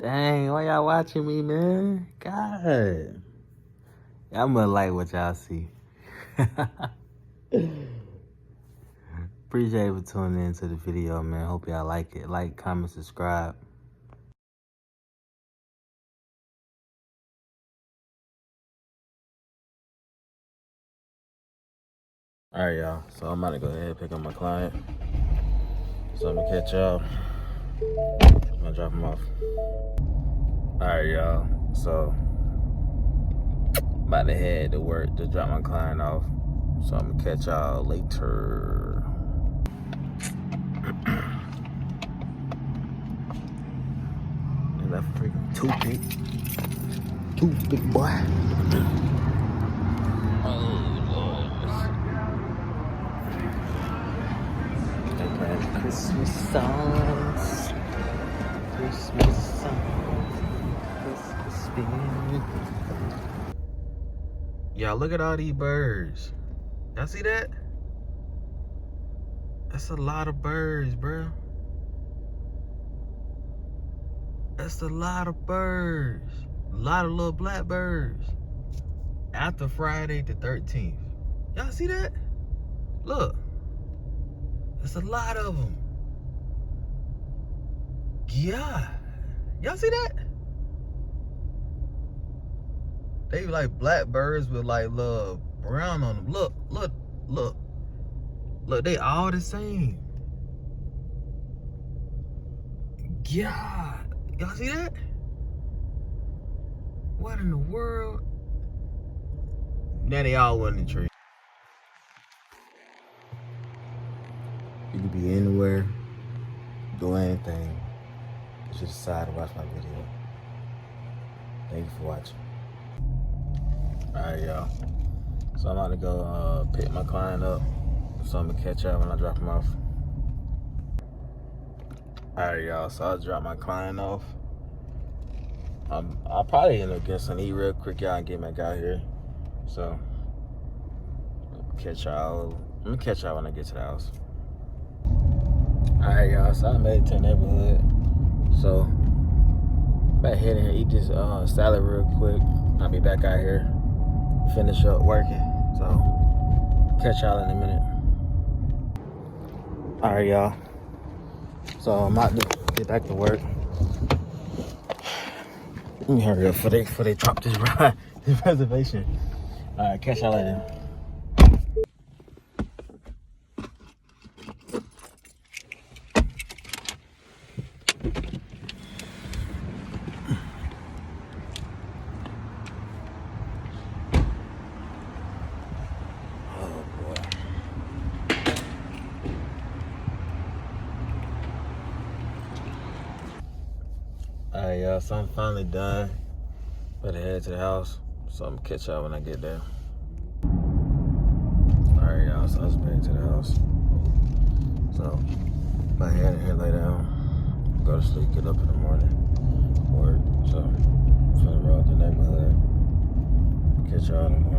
Dang, why y'all watching me, man? God. I'm gonna like what y'all see. Appreciate you for tuning into the video, man. Hope y'all like it. Like, comment, subscribe. All right, y'all. So I'm about to go ahead and pick up my client. So I'm gonna catch y'all. I'm gonna drop him off. All right, y'all. So I'm about to head to work to drop my client off. So I'm gonna catch y'all later. And that freaking toothpick. Toothpick, boy. Oh, Lord. They're playing Christmas songs. Christmas songs. Christmas spirit. Y'all, look at all these birds. Y'all see that? That's a lot of birds, bro. That's a lot of birds. A lot of little black birds. After Friday the 13th. Y'all see that? Look. There's a lot of them. Yeah. Y'all see that? They like black birds with like little brown on them. Look, look, look. Look, they all the same. Yeah. Y'all see that? What in the world? Now they all went in the tree. You could be anywhere, do anything, but you decide to watch my video. Thank you for watching. Alright, y'all. So I'm about to go pick my client up. So I'm gonna catch up when I drop him off. Alright, y'all. So I'll drop my client off. I'll probably end up getting some eat real quick, y'all, and get back out here. So catch y'all. I'm gonna catch y'all when I get to the house. Alright, y'all. So I made it to the neighborhood. So I'm back here and eat this salad real quick. I'll be back out here. Finish up working. So catch y'all in a minute. Alright, y'all. So I'm about to get back to work. Let me hurry up before they drop this ride, this reservation. Alright, catch y'all later. Alright, y'all, so I'm finally done. Better head to the house, so I'm gonna catch y'all when I get there. Alright, y'all, so I was back to the house. So, my head in here, lay down, go to sleep, get up in the morning, work. So, I'm finna roll the neighborhood. Catch y'all in the morning.